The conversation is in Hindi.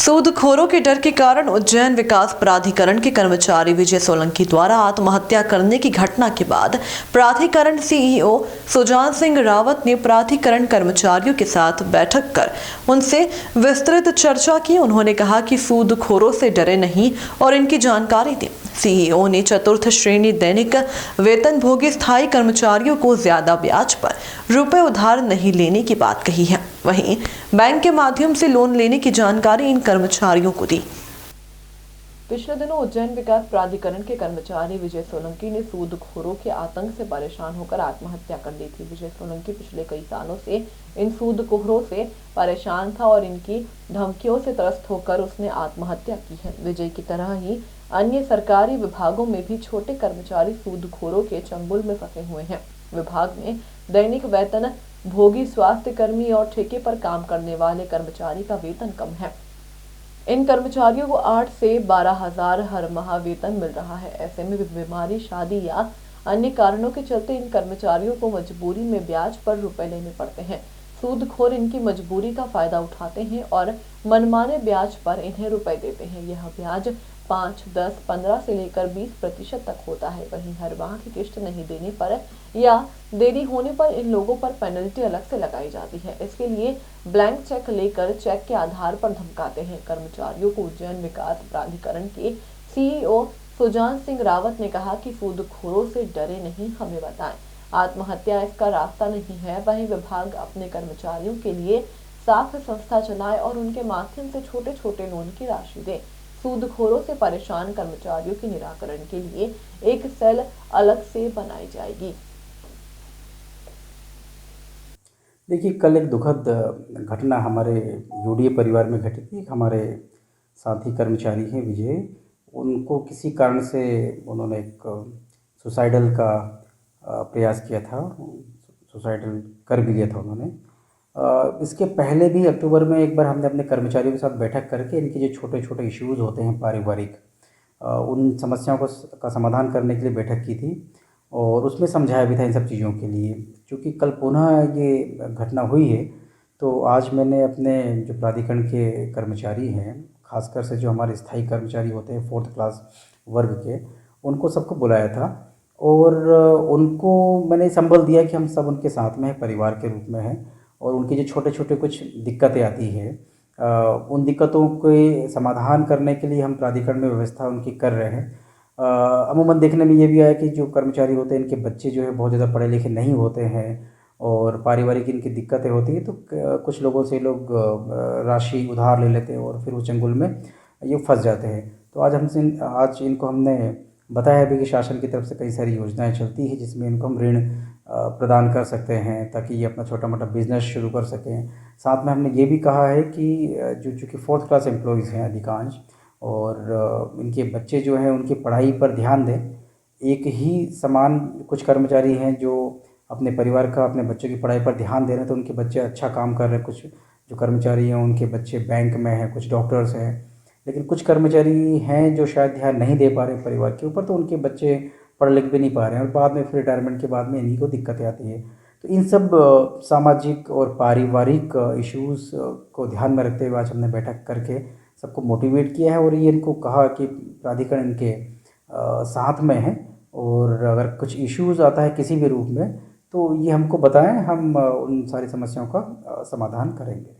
सूदखोरों के डर के कारण उज्जैन विकास प्राधिकरण के कर्मचारी विजय सोलंकी द्वारा आत्महत्या करने की घटना के बाद प्राधिकरण सीईओ सुजान सिंह रावत ने प्राधिकरण कर्मचारियों के साथ बैठक कर उनसे विस्तृत चर्चा की। उन्होंने कहा कि सूदखोरों से डरे नहीं और इनकी जानकारी दें। सीईओ ने चतुर्थ श्रेणी दैनिक वेतनभोगी स्थायी कर्मचारियों को ज्यादा ब्याज पर रुपए उधार नहीं लेने की बात कही है। वहीं बैंक के माध्यम से लोन लेने की जानकारी इन कर्मचारियों को दी। पिछले दिनों उज्जैन विकास प्राधिकरण के कर्मचारी विजय सोलंकी ने सूदखोरों के आतंक से परेशान होकर आत्महत्या कर ली थी। विजय सोलंकी पिछले कई सालों से इन सूदखोरों से परेशान था और इनकी धमकियों से त्रस्त होकर उसने आत्महत्या की है। विजय की तरह ही अन्य सरकारी विभागों में भी छोटे कर्मचारी सूदखोरों के चंगुल में फंसे हुए हैं। विभाग में दैनिक वेतन भोगी, स्वास्थ्य कर्मी और ठेके पर काम करने वाले कर्मचारी का वेतन कम है। इन कर्मचारियों को 8 से 12,000 हर माह वेतन मिल रहा है। ऐसे में बीमारी, शादी या अन्य कारणों के चलते इन कर्मचारियों को मजबूरी में ब्याज पर रुपए लेने पड़ते हैं। सूदखोर इनकी मजबूरी का फायदा उठाते हैं और मनमाने ब्याज पर इन्हें रुपए देते हैं। यह ब्याज 5, 10, 15 से लेकर 20% तक होता है। वहीं हर माह की किस्त नहीं देने पर या देरी होने पर इन लोगों पर पेनल्टी अलग से लगाई जाती है। इसके लिए ब्लैंक चेक लेकर चेक के आधार पर धमकाते हैं। कर्मचारियों को उज्जैन विकास प्राधिकरण के सीईओ सुजान सिंह रावत ने कहा कि सूदखोरों से डरे नहीं, हमें बताएं। आत्महत्या इसका रास्ता नहीं है। वहीं विभाग अपने कर्मचारियों के लिए साख संस्था चलाए और उनके माध्यम से छोटे छोटे लोन की राशि दे। सूदखोरों से परेशान कर्मचारियों के निराकरण के लिए एक सेल अलग से बनाई जाएगी। देखिए, कल एक दुखद घटना हमारे यूडीए परिवार में घटी थी। हमारे साथी कर्मचारी हैं विजय, उनको किसी कारण से उन्होंने एक सुसाइडल का प्रयास किया था, सुसाइडल कर भी लिया था उन्होंने। इसके पहले भी अक्टूबर में एक बार हमने अपने कर्मचारियों के साथ बैठक करके इनके जो छोटे छोटे इश्यूज़ होते हैं पारिवारिक, उन समस्याओं का समाधान करने के लिए बैठक की थी और उसमें समझाया भी था इन सब चीज़ों के लिए। चूँकि कल पुनः ये घटना हुई है, तो आज मैंने अपने जो प्राधिकरण के कर्मचारी हैं, ख़ासकर से जो हमारे स्थायी कर्मचारी होते हैं 4th क्लास वर्ग के, उनको सबको बुलाया था और उनको मैंने संबल दिया कि हम सब उनके साथ में हैं, परिवार के रूप में हैं और उनकी जो छोटे छोटे कुछ दिक्कतें आती हैं, उन दिक्कतों के समाधान करने के लिए हम प्राधिकरण में व्यवस्था उनकी कर रहे हैं। अमूमन देखने में ये भी आया कि जो कर्मचारी होते हैं, इनके बच्चे जो है बहुत ज़्यादा पढ़े लिखे नहीं होते हैं और पारिवारिक इनकी दिक्कतें होती हैं, तो कुछ लोगों से लोग राशि उधार ले लेते हैं और फिर उस चंगुल में ये फंस जाते हैं। तो आज इनको हमने बताया भी कि शासन की तरफ से कई सारी योजनाएं चलती हैं जिसमें इनको हम ऋण प्रदान कर सकते हैं ताकि ये अपना छोटा मोटा बिजनेस शुरू कर सकें। साथ में हमने ये भी कहा है कि जो चूँकि 4th क्लास एम्प्लॉयज़ हैं अधिकांश और इनके बच्चे जो हैं उनकी पढ़ाई पर ध्यान दें। एक ही समान कुछ कर्मचारी हैं जो अपने परिवार का, अपने बच्चों की पढ़ाई पर ध्यान दे रहे हैं, तो उनके बच्चे अच्छा काम कर रहे हैं। कुछ जो कर्मचारी हैं उनके बच्चे बैंक में हैं, कुछ डॉक्टर्स हैं, लेकिन कुछ कर्मचारी हैं जो शायद ध्यान नहीं दे पा रहे परिवार के ऊपर, तो उनके बच्चे पढ़ लिख भी नहीं पा रहे हैं और बाद में फिर रिटायरमेंट के बाद में इन्हीं को दिक्कतें आती हैं। तो इन सब सामाजिक और पारिवारिक इश्यूज़ को ध्यान में रखते हुए आज हमने बैठक करके सबको मोटिवेट किया है और ये इनको कहा कि प्राधिकरण इनके साथ में है और अगर कुछ इश्यूज़ आता है किसी भी रूप में तो ये हमको बताएं, हम उन सारी समस्याओं का समाधान करेंगे।